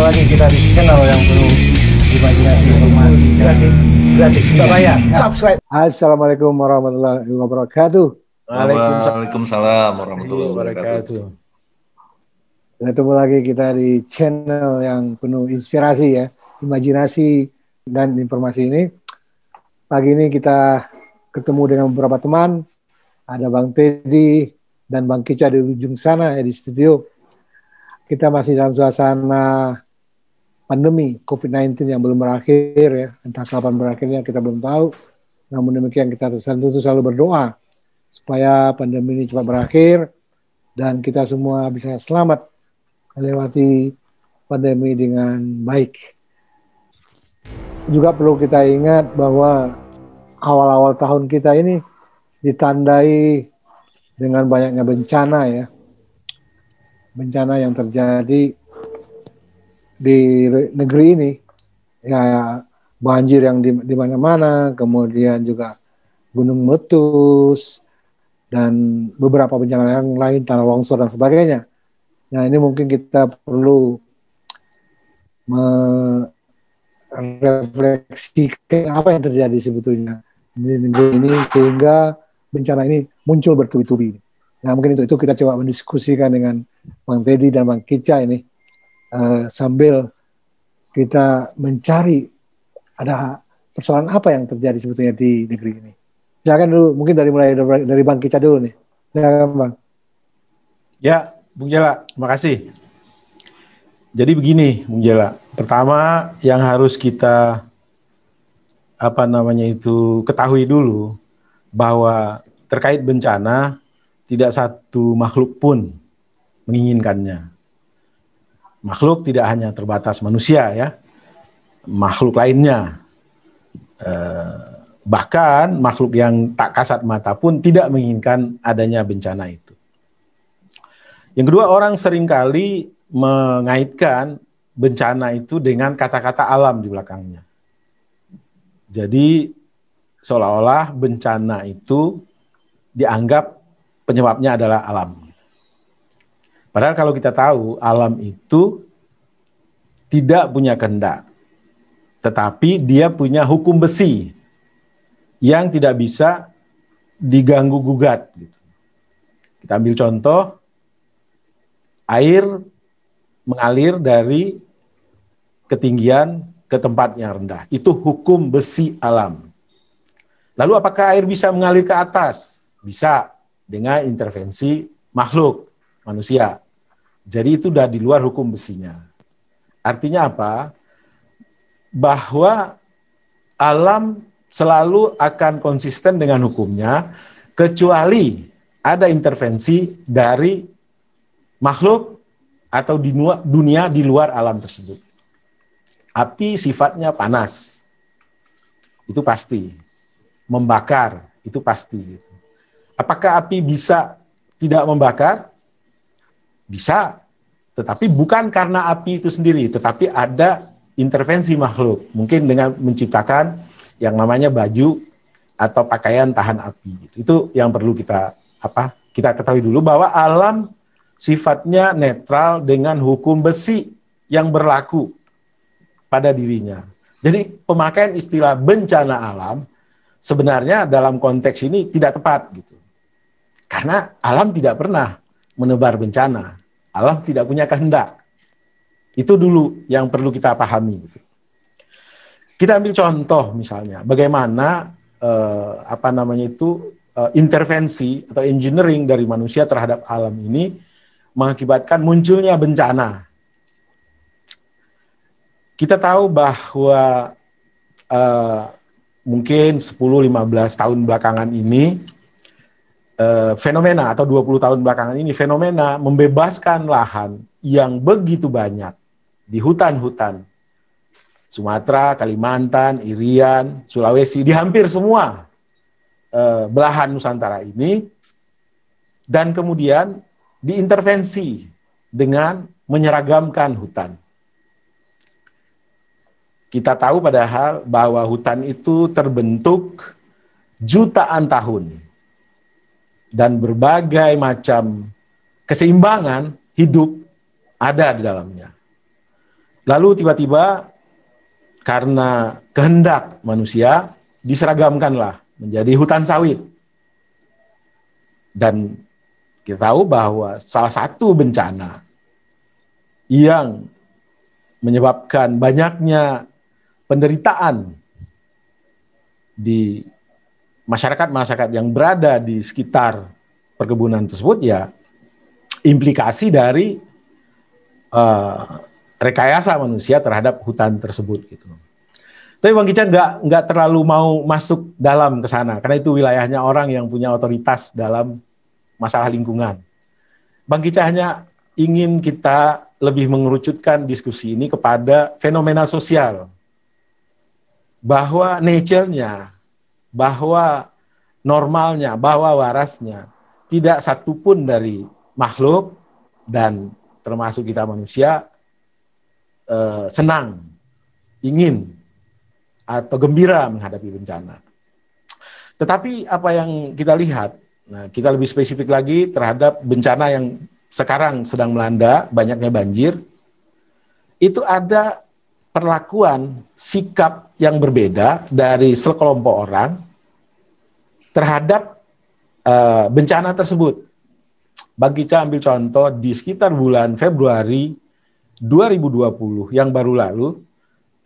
lagi kita di channel yang penuh imajinasi, informasi gratis, nggak bayar. Subscribe. Assalamualaikum warahmatullahi wabarakatuh. Waalaikumsalam warahmatullahi wabarakatuh. Ketemu lagi kita di channel yang penuh inspirasi ya, imajinasi dan informasi ini. Pagi ini kita ketemu dengan beberapa teman. Ada Bang Teddy dan Bang Kica di ujung sana ya, di studio. Kita masih dalam suasana pandemi COVID-19 yang belum berakhir ya. Entah kapan berakhirnya kita belum tahu. Namun demikian kita tentu selalu berdoa supaya pandemi ini cepat berakhir dan kita semua bisa selamat melewati pandemi dengan baik. Juga perlu kita ingat bahwa awal-awal tahun kita ini ditandai dengan banyaknya bencana ya. Bencana yang terjadi di negeri ini, ya banjir yang di mana-mana, kemudian juga gunung meletus, dan beberapa bencana yang lain, tanah longsor dan sebagainya. Nah ini mungkin kita perlu merefleksikan apa yang terjadi sebetulnya di negeri ini sehingga bencana ini muncul bertubi-tubi. Nah mungkin itu kita coba mendiskusikan dengan Bang Teddy dan Bang Kica ini sambil kita mencari ada persoalan apa yang terjadi sebetulnya di negeri ini. Silakan dulu, mungkin dari Bang Kica dulu nih. Silakan Bang. Ya, Bung Jela, terima kasih. Jadi begini, Bung Jela. Pertama yang harus kita ketahui dulu bahwa terkait bencana tidak satu makhluk pun menginginkannya. Makhluk tidak hanya terbatas manusia ya, makhluk lainnya. Bahkan makhluk yang tak kasat mata pun tidak menginginkan adanya bencana itu. Yang kedua, orang seringkali mengaitkan bencana itu dengan kata-kata alam di belakangnya. Jadi seolah-olah bencana itu dianggap penyebabnya adalah alam. Padahal kalau kita tahu alam itu tidak punya kehendak, tetapi dia punya hukum besi yang tidak bisa diganggu gugat. Gitu. Kita ambil contoh, air mengalir dari ketinggian ke tempat yang rendah. Itu hukum besi alam. Lalu apakah air bisa mengalir ke atas? Bisa, dengan intervensi makhluk, manusia. Jadi itu sudah di luar hukum besinya. Artinya apa? Bahwa alam selalu akan konsisten dengan hukumnya, kecuali ada intervensi dari makhluk atau dunia di luar alam tersebut. Api sifatnya panas, itu pasti. Membakar, itu pasti. Apakah api bisa tidak membakar? Bisa, tetapi bukan karena api itu sendiri, tetapi ada intervensi makhluk. Mungkin dengan menciptakan yang namanya baju atau pakaian tahan api. Itu yang perlu kita ketahui dulu, bahwa alam sifatnya netral dengan hukum besi yang berlaku pada dirinya. Jadi pemakaian istilah bencana alam sebenarnya dalam konteks ini tidak tepat gitu. Karena alam tidak pernah menebar bencana. Alam tidak punya kehendak. Itu dulu yang perlu kita pahami. Gitu. Kita ambil contoh misalnya, bagaimana intervensi atau engineering dari manusia terhadap alam ini mengakibatkan munculnya bencana. Kita tahu bahwa mungkin 10-15 tahun belakangan ini, fenomena atau 20 tahun belakangan ini, fenomena membebaskan lahan yang begitu banyak di hutan-hutan Sumatera, Kalimantan, Irian, Sulawesi, di hampir semua belahan Nusantara ini, dan kemudian diintervensi dengan menyeragamkan hutan. Kita tahu padahal bahwa hutan itu terbentuk jutaan tahun dan berbagai macam keseimbangan hidup ada di dalamnya. Lalu tiba-tiba karena kehendak manusia diseragamkanlah menjadi hutan sawit. Dan kita tahu bahwa salah satu bencana yang menyebabkan banyaknya penderitaan di masyarakat-masyarakat yang berada di sekitar perkebunan tersebut, ya implikasi dari rekayasa manusia terhadap hutan tersebut gitu. Tapi Bang Kica nggak terlalu mau masuk dalam ke sana karena itu wilayahnya orang yang punya otoritas dalam masalah lingkungan. Bang Kica hanya ingin kita lebih mengerucutkan diskusi ini kepada fenomena sosial, bahwa nature-nya, bahwa normalnya, bahwa warasnya tidak satupun dari makhluk dan termasuk kita manusia senang, ingin atau gembira menghadapi bencana. Tetapi apa yang kita lihat, nah kita lebih spesifik lagi terhadap bencana yang sekarang sedang melanda, banyaknya banjir, itu ada perlakuan sikap yang berbeda dari sekelompok orang terhadap bencana tersebut. Bang Kica ambil contoh di sekitar bulan Februari 2020 yang baru lalu,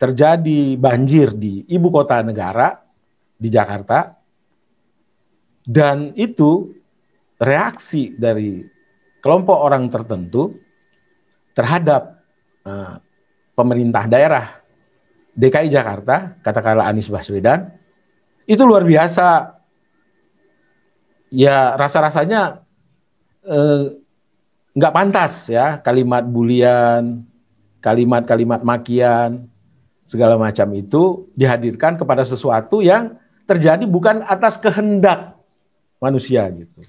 terjadi banjir di ibu kota negara, di Jakarta, dan itu reaksi dari kelompok orang tertentu terhadap pemerintah daerah DKI Jakarta, katakanlah Anies Baswedan, itu luar biasa. Ya rasa-rasanya nggak pantas ya, kalimat bulian, kalimat-kalimat makian, segala macam itu dihadirkan kepada sesuatu yang terjadi bukan atas kehendak manusia gitu.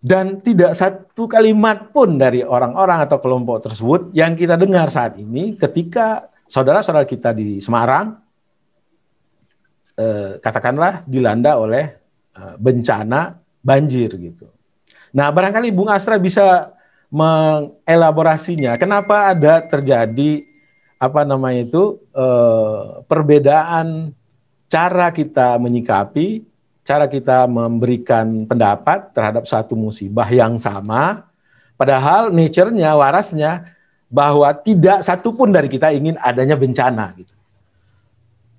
Dan tidak satu kalimat pun dari orang-orang atau kelompok tersebut yang kita dengar saat ini ketika saudara-saudara kita di Semarang katakanlah dilanda oleh bencana banjir gitu. Nah, barangkali Bung Astra bisa mengelaborasinya. Kenapa ada terjadi perbedaan cara kita menyikapi, cara kita memberikan pendapat terhadap satu musibah yang sama, padahal nature-nya, warasnya, bahwa tidak satupun dari kita ingin adanya bencana. Gitu.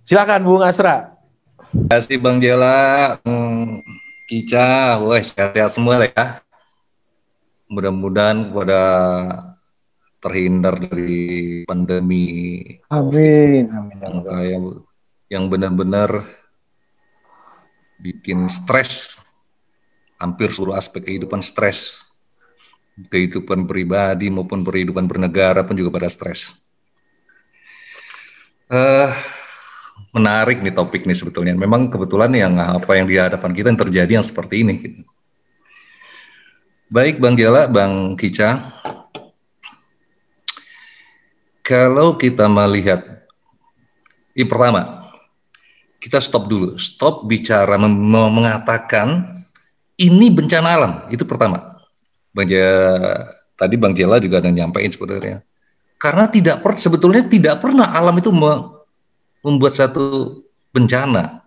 Silakan Bung Astra. Terima kasih Bang Jela, Kica, wah sehat-sehat semua lah ya. Mudah-mudahan pada terhindar dari pandemi. Amin. Yang benar-benar bikin stres, hampir seluruh aspek kehidupan stres, kehidupan pribadi maupun kehidupan bernegara pun juga pada stres. Menarik nih topik nih sebetulnya. Memang kebetulan apa yang di hadapan kita yang terjadi yang seperti ini. Baik Bang Jela, Bang Kica, kalau kita melihat, pertama, kita stop dulu, stop bicara mengatakan ini bencana alam, itu pertama. Tadi Bang Jela juga ada nyampaikan sebenarnya, karena sebetulnya tidak pernah alam itu membuat satu bencana.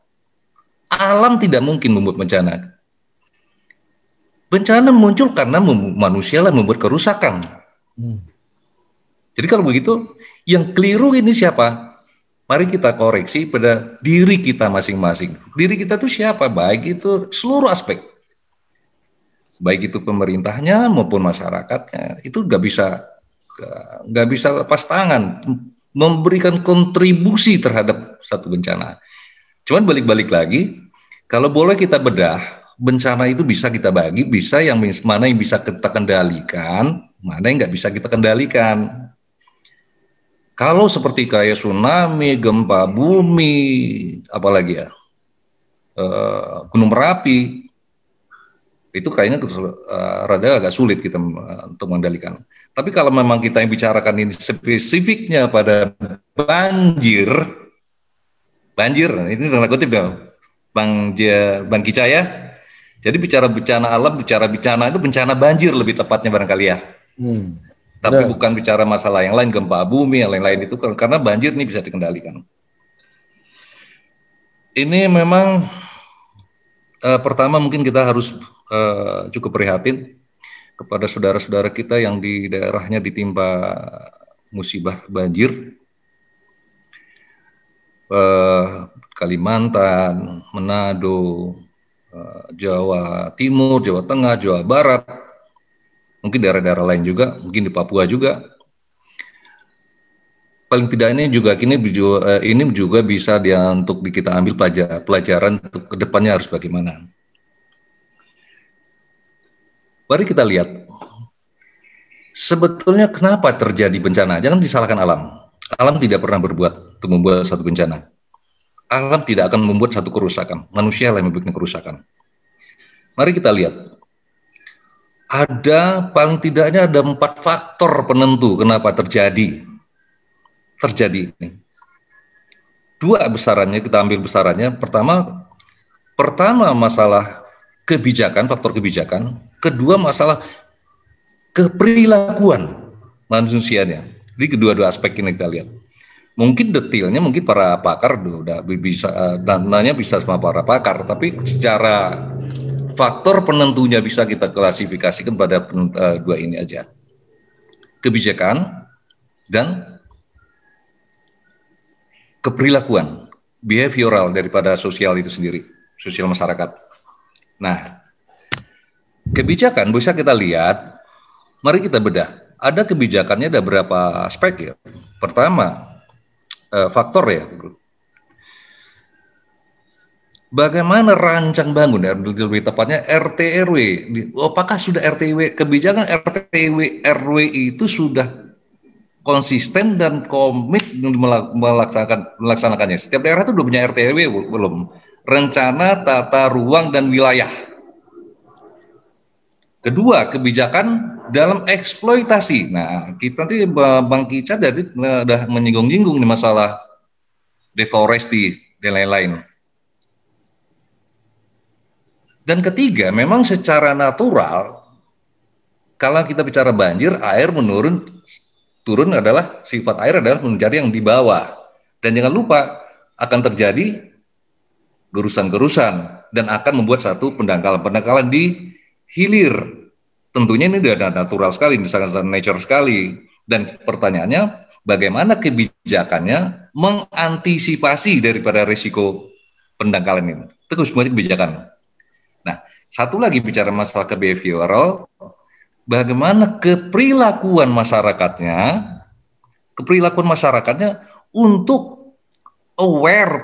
Alam tidak mungkin membuat bencana. Bencana muncul karena manusia lah membuat kerusakan. Jadi kalau begitu, yang keliru ini siapa? Mari kita koreksi pada diri kita masing-masing. Diri kita itu siapa? Baik itu seluruh aspek. Baik itu pemerintahnya maupun masyarakatnya. Itu nggak bisa lepas tangan memberikan kontribusi terhadap satu bencana. Cuman balik-balik lagi, kalau boleh kita bedah, bencana itu bisa kita bagi, mana yang bisa kita kendalikan, mana yang nggak bisa kita kendalikan. Kalau seperti kayak tsunami, gempa bumi, apalagi ya, Gunung Merapi, itu kayaknya rada agak sulit kita untuk mengendalikan. Tapi kalau memang kita yang bicarakan ini spesifiknya pada banjir, ini tanda kutip ya, Bang Kica ya. Jadi bicara bencana alam, bicara bencana itu bencana banjir lebih tepatnya barangkali ya. Tapi Benar. bukan bicara masalah yang lain, gempa bumi, yang lain-lain itu, karena banjir ini bisa dikendalikan. Ini memang pertama mungkin kita harus cukup prihatin kepada saudara-saudara kita yang di daerahnya ditimpa musibah banjir. Kalimantan, Manado, Jawa Timur, Jawa Tengah, Jawa Barat, mungkin daerah-daerah lain juga, mungkin di Papua juga. Paling tidak ini juga bisa untuk kita ambil pelajaran untuk kedepannya harus bagaimana. Mari kita lihat, sebetulnya kenapa terjadi bencana? Jangan disalahkan alam. Alam tidak pernah berbuat untuk membuat satu bencana. Alam tidak akan membuat satu kerusakan. Manusia yang membuat kerusakan. Mari kita lihat. Paling tidaknya ada 4 faktor penentu kenapa terjadi ini. 2 besarannya, kita ambil besarannya. Pertama masalah kebijakan, faktor kebijakan. Kedua masalah keperilakuan manusianya. Jadi kedua-dua aspek ini kita lihat. Mungkin detailnya mungkin para pakar udah bisa, dananya bisa sama para pakar, tapi secara faktor penentunya bisa kita klasifikasikan pada 2 ini aja. Kebijakan dan keperilakuan, behavioral daripada sosial itu sendiri, sosial masyarakat. Nah, kebijakan bisa kita lihat, mari kita bedah. Ada kebijakannya, ada berapa aspek ya. Pertama, faktor ya. Bagaimana rancang bangun, lebih tepatnya RT RW. Apakah sudah kebijakan RT RW itu sudah konsisten dan komit melaksanakannya? Setiap daerah itu sudah punya RT RW belum? Rencana tata ruang dan wilayah. Kedua, kebijakan dalam eksploitasi. Nah, kita nanti Bang Kica jadi udah menyinggung-nyinggung nih masalah deforestasi dan lain-lain. Dan ketiga, memang secara natural, kalau kita bicara banjir, air turun adalah sifat air adalah mencari yang di bawah. Dan jangan lupa akan terjadi gerusan-gerusan dan akan membuat satu pendangkalan di hilir. Tentunya ini sudah natural sekali, sangat nature sekali. Dan pertanyaannya, bagaimana kebijakannya mengantisipasi daripada risiko pendangkalan ini? Itu semuanya kebijakan. Nah, satu lagi bicara masalah behavioral, bagaimana keperilakuan masyarakatnya untuk aware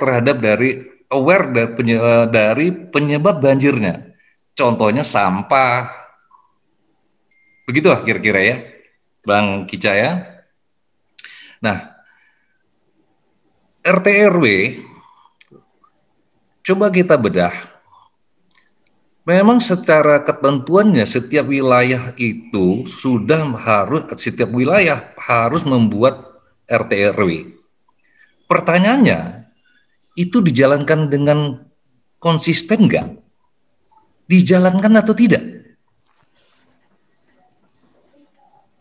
dari penyebab banjirnya. Contohnya sampah. Begitulah kira-kira ya, Bang Kica ya. Nah, RT RW coba kita bedah. Memang secara ketentuannya setiap wilayah itu setiap wilayah harus membuat RT RW. Pertanyaannya, itu dijalankan dengan konsisten nggak? Dijalankan atau tidak?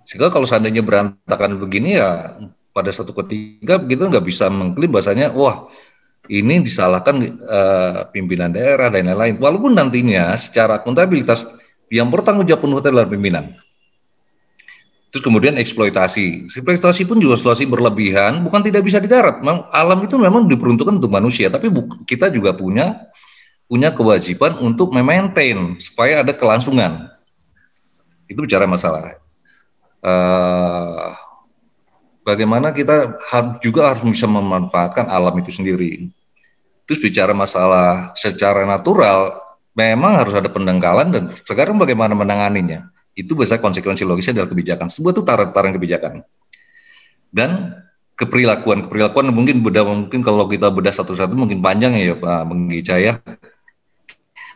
Sehingga kalau seandainya berantakan begini ya pada satu ketika begitu nggak bisa mengklaim bahasanya wah ini disalahkan pimpinan daerah dan lain-lain. Walaupun nantinya secara akuntabilitas yang bertanggung jawab penuh adalah pimpinan. Terus kemudian eksploitasi pun juga eksploitasi berlebihan, bukan tidak bisa digarap. Alam itu memang diperuntukkan untuk manusia, tapi kita juga punya kewajiban untuk memaintain supaya ada kelangsungan. Itu bicara masalah. Bagaimana kita juga harus bisa memanfaatkan alam itu sendiri. Terus bicara masalah secara natural, memang harus ada pendangkalan dan sekarang bagaimana menanganinya. Itu biasa konsekuensi logisnya adalah kebijakan. Sebuah itu taran kebijakan. Dan keperilakuan mungkin kalau kita bedah satu-satu mungkin panjang ya Pak Bang Kica ya.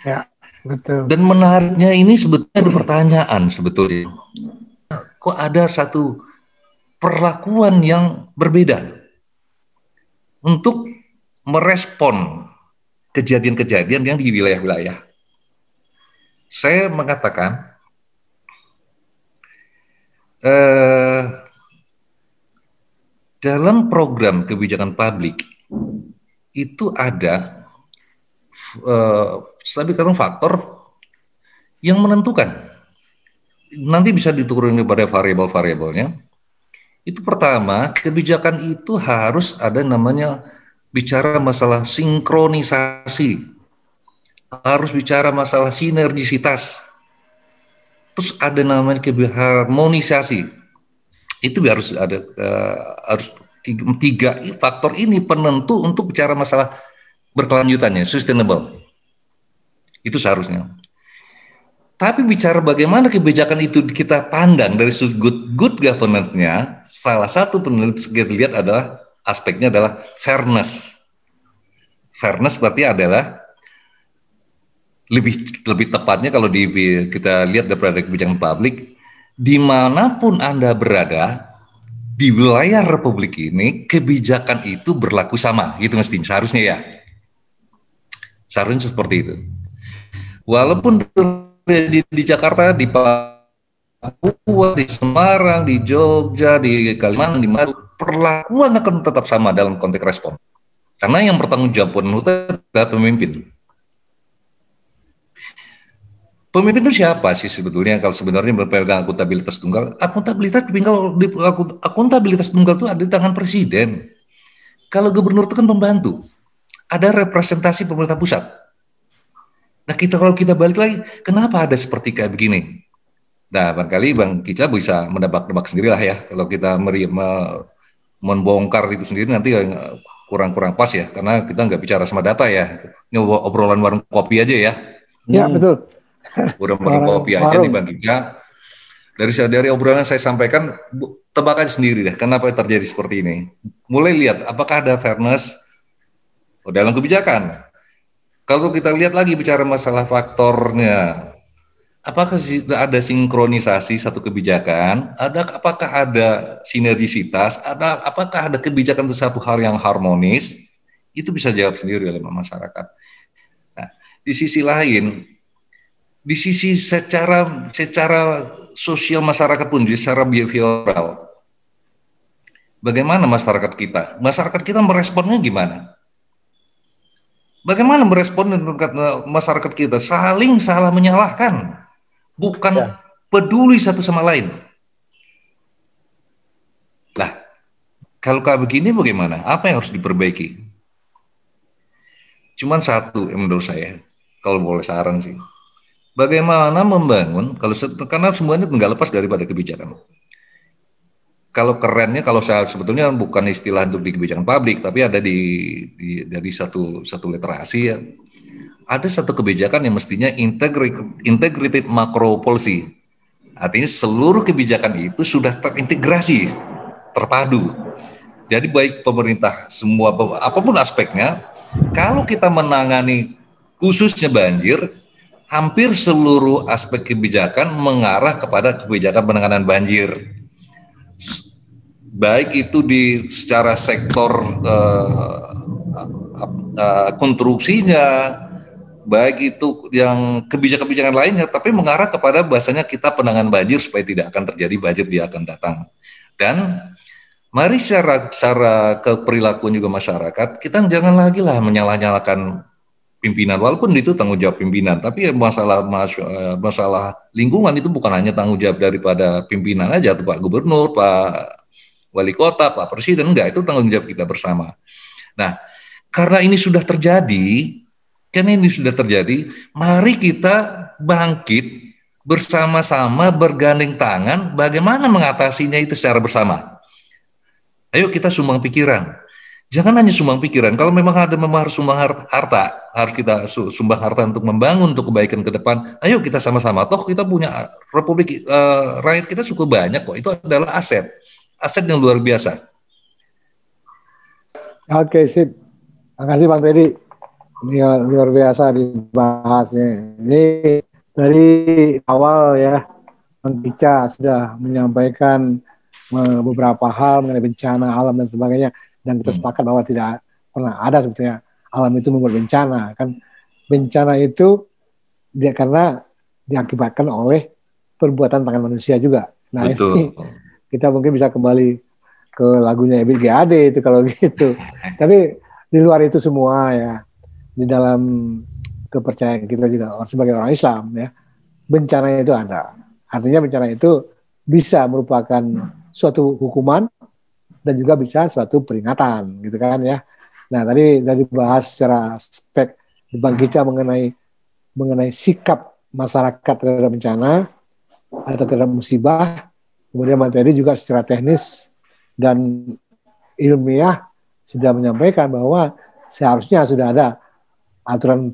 Ya, betul. Dan menariknya ini sebetulnya ada pertanyaan sebetulnya. Kok ada satu perlakuan yang berbeda untuk merespon kejadian-kejadian yang di wilayah-wilayah. Saya mengatakan dalam program kebijakan publik itu ada faktor yang menentukan. Nanti bisa diturunin pada variabel-variabelnya. Itu pertama, kebijakan itu harus ada namanya bicara masalah sinkronisasi, harus bicara masalah sinergisitas, terus ada namanya harmonisasi. Itu harus ada harus tiga faktor ini penentu untuk bicara masalah berkelanjutannya, sustainable. Itu seharusnya. Tapi bicara bagaimana kebijakan itu kita pandang dari sudut good governance-nya, salah satu penelitian kita lihat adalah aspeknya adalah fairness. Fairness berarti adalah lebih tepatnya kalau kita lihat daripada kebijakan publik, dimanapun Anda berada di wilayah Republik ini, kebijakan itu berlaku sama, gitu mestinya, seharusnya ya. Seharusnya seperti itu. Walaupun di Jakarta, di Papua, di Semarang, di Jogja, di Kalimantan, di Maluku, perlakuan akan tetap sama dalam konteks respon. Karena yang bertanggung jawab penuh adalah pemimpin. Pemimpin itu siapa sih sebetulnya kalau sebenarnya berpegang akuntabilitas tunggal? Akuntabilitas tunggal itu ada di tangan presiden. Kalau gubernur itu kan pembantu. Ada representasi pemerintah pusat. Nah kalau kita balik lagi, kenapa ada seperti kayak begini? Nah barangkali Bang Kica bisa menebak-nebak sendirilah ya, kalau kita membongkar itu sendiri nanti kurang-kurang pas ya, karena kita nggak bicara sama data ya, ini obrolan warung kopi aja ya. Ya betul. Warung kopi aja nih Bang Kica. Dari obrolan saya sampaikan, tebak aja sendiri deh, kenapa terjadi seperti ini. Mulai lihat, apakah ada fairness dalam kebijakan. Kalau kita lihat lagi bicara masalah faktornya, apakah ada sinkronisasi satu kebijakan, apakah ada sinergisitas, apakah ada kebijakan itu satu hal yang harmonis, itu bisa jawab sendiri oleh masyarakat. Nah, di sisi lain, di sisi secara sosial masyarakat pun, secara behavioral, bagaimana masyarakat kita? Masyarakat kita meresponnya gimana? Bagaimana merespon masyarakat kita? Saling salah menyalahkan, bukan peduli satu sama lain. Lah, kalau kayak begini bagaimana? Apa yang harus diperbaiki? Cuman satu yang menurut saya, kalau boleh saran sih, bagaimana membangun, karena semuanya nggak lepas daripada kebijakan. Kalau kerennya, kalau saya sebetulnya bukan istilah untuk di kebijakan publik, tapi ada dari satu literasi ya. Ada satu kebijakan yang mestinya integrated macro policy. Artinya seluruh kebijakan itu sudah terintegrasi, terpadu. Jadi baik pemerintah, semua apapun aspeknya, kalau kita menangani khususnya banjir, hampir seluruh aspek kebijakan mengarah kepada kebijakan penanganan banjir. Baik itu secara sektor konstruksinya, baik itu yang kebijakan-kebijakan lainnya, tapi mengarah kepada bahasanya kita penanganan banjir supaya tidak akan terjadi banjir di akan datang. Dan mari secara keperilakuan juga masyarakat, kita jangan lagi lah menyalah-nyalakan pimpinan, walaupun itu tanggung jawab pimpinan, tapi masalah lingkungan itu bukan hanya tanggung jawab daripada pimpinan aja, Pak Gubernur, Pak Wali Kota, Pak Presiden, enggak, itu tanggung jawab kita bersama. Nah, karena ini sudah terjadi, mari kita bangkit bersama-sama bergandeng tangan, bagaimana mengatasinya itu secara bersama. Ayo kita sumbang pikiran. Jangan hanya sumbang pikiran, kalau memang harus sumbang harta, harus kita sumbang harta untuk membangun, untuk kebaikan ke depan, ayo kita sama-sama. Toh kita punya Republik, rakyat kita cukup banyak kok, itu adalah aset yang luar biasa. Oke, sip. Terima kasih Bang Teddy. Ini luar biasa dibahasnya. Ini dari awal ya, Bang Kica sudah menyampaikan beberapa hal mengenai bencana alam dan sebagainya, dan kita sepakat bahwa tidak pernah ada sebetulnya alam itu membuat bencana. Kan bencana itu karena diakibatkan oleh perbuatan tangan manusia juga. Nah, betul. Ini kita mungkin bisa kembali ke lagunya Ebit GAD itu kalau gitu. Tapi di luar itu semua ya, di dalam kepercayaan kita juga sebagai orang Islam ya, bencana itu ada. Artinya bencana itu bisa merupakan suatu hukuman dan juga bisa suatu peringatan gitu kan ya. Nah tadi dari bahas secara aspek Bang Kica mengenai sikap masyarakat terhadap bencana atau terhadap musibah. Kemudian Bang Teddy juga secara teknis dan ilmiah sudah menyampaikan bahwa seharusnya sudah ada aturan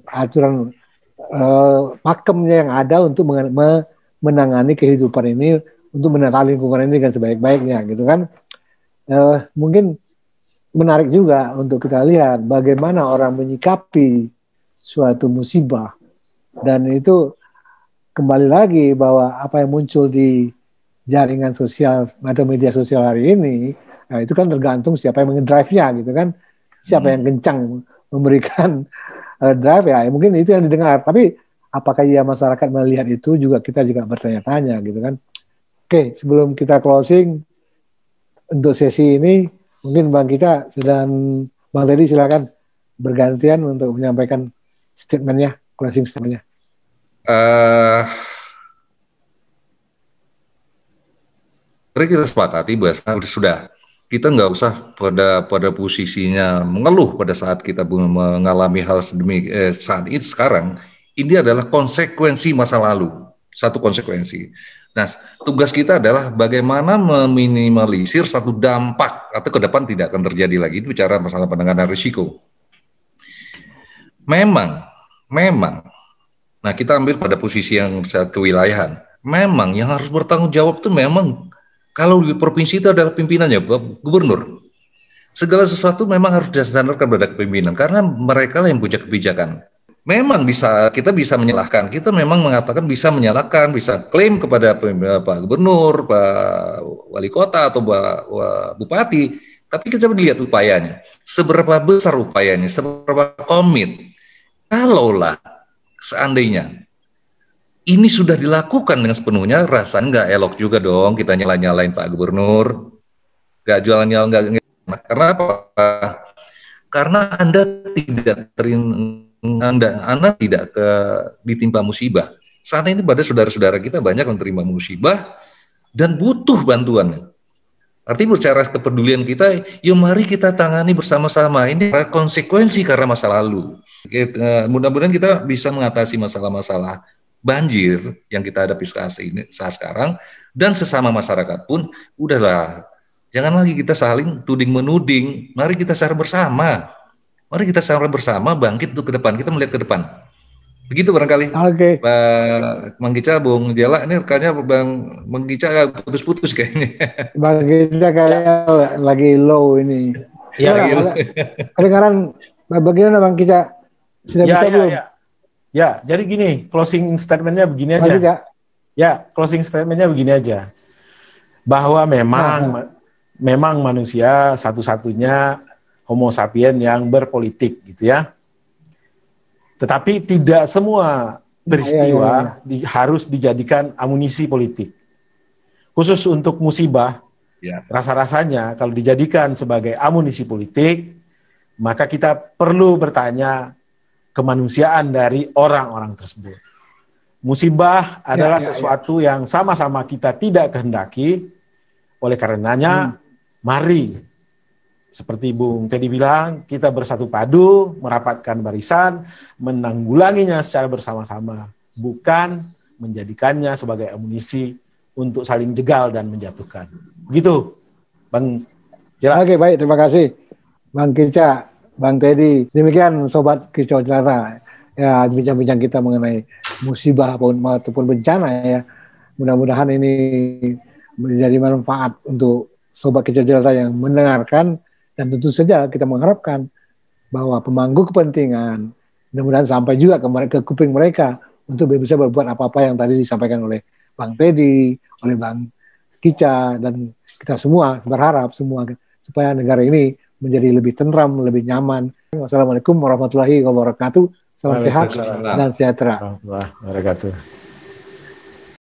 pakemnya yang ada untuk menangani kehidupan ini, untuk menata lingkungan ini dengan sebaik-baiknya gitu kan. Mungkin menarik juga untuk kita lihat bagaimana orang menyikapi suatu musibah, dan itu kembali lagi bahwa apa yang muncul di jaringan sosial atau media sosial hari ini, nah itu kan tergantung siapa yang mengedrive-nya gitu kan, siapa yang kencang memberikan drive ya, mungkin itu yang didengar. Tapi apakah ya masyarakat melihat itu juga, kita juga bertanya-tanya gitu kan. Oke, sebelum kita closing untuk sesi ini, mungkin Bang Kica dan Bang Teddy silakan bergantian untuk menyampaikan statementnya, closing statementnya. Kita sepakati bahwa sudah kita nggak usah pada posisinya mengeluh pada saat kita mengalami hal sedemikian saat ini. Sekarang ini adalah konsekuensi masa lalu, satu konsekuensi. Nah, tugas kita adalah bagaimana meminimalisir satu dampak atau ke depan tidak akan terjadi lagi. Itu bicara masalah penanganan risiko. Memang. Nah, kita ambil pada posisi yang kewilayahan. Memang yang harus bertanggung jawab itu memang, kalau di provinsi itu adalah pimpinannya, gubernur. Segala sesuatu memang harus disandarkan pada kepemimpinan, karena mereka lah yang punya kebijakan. Memang kita bisa menyalahkan, kita memang mengatakan bisa menyalahkan, bisa klaim kepada Pak Gubernur, Pak Wali Kota atau Pak Bupati, tapi kita melihat upayanya. Seberapa besar upayanya, seberapa komit. Kalaulah seandainya ini sudah dilakukan dengan sepenuhnya, rasanya nggak elok juga dong kita nyalain Pak Gubernur, nggak jualan-jualan, nggak. Karena apa? Karena Anda tidak ditimpa musibah. Saat ini pada saudara-saudara kita banyak yang menerima musibah dan butuh bantuan. Artinya bicara kepedulian kita, yuk mari kita tangani bersama-sama. Ini konsekuensi karena masa lalu. Mudah-mudahan kita bisa mengatasi masalah-masalah banjir yang kita hadapi saat sekarang, dan sesama masyarakat pun udahlah, jangan lagi kita saling tuding menuding. Mari kita secara bersama, bangkit untuk ke depan, kita melihat ke depan. Begitu barangkali. Oke. Bang Kica, Bung Jala, ini rekannya Bang Kica putus-putus kayaknya. Bang Kica kayak lagi low ini. Iya. Kedengaran bagaimana Bang Kica? Sudah bisa belum? Ya, jadi gini, closing statement-nya begini aja. Ya, closing statement-nya begini aja. Bahwa memang manusia satu-satunya Homo sapien yang berpolitik gitu ya. Tetapi tidak semua peristiwa harus dijadikan amunisi politik. Khusus untuk musibah, rasa-rasanya kalau dijadikan sebagai amunisi politik, maka kita perlu bertanya kemanusiaan dari orang-orang tersebut. Musibah adalah sesuatu yang sama-sama kita tidak kehendaki. Oleh karenanya, mari, seperti Bung Teddy bilang, kita bersatu padu, merapatkan barisan, menanggulanginya secara bersama-sama, bukan menjadikannya sebagai amunisi untuk saling jegal dan menjatuhkan. Begitu, Bang Jela. Oke, baik, terima kasih Bang Kica, Bang Teddy. Demikian Sobat Kicau Jelata, ya, bincang-bincang kita mengenai musibah ataupun bencana ya. Mudah-mudahan ini menjadi manfaat untuk Sobat Kicau Jelata yang mendengarkan, dan tentu saja kita mengharapkan bahwa pemangku kepentingan mudah-mudahan sampai juga ke kuping mereka untuk bisa berbuat apa-apa yang tadi disampaikan oleh Bang Teddy, oleh Bang Kica, dan kita semua berharap semua supaya negara ini menjadi lebih tentram, lebih nyaman. Wassalamualaikum warahmatullahi wabarakatuh. Salam sehat dan sejahtera. Warahmatullahi wabarakatuh.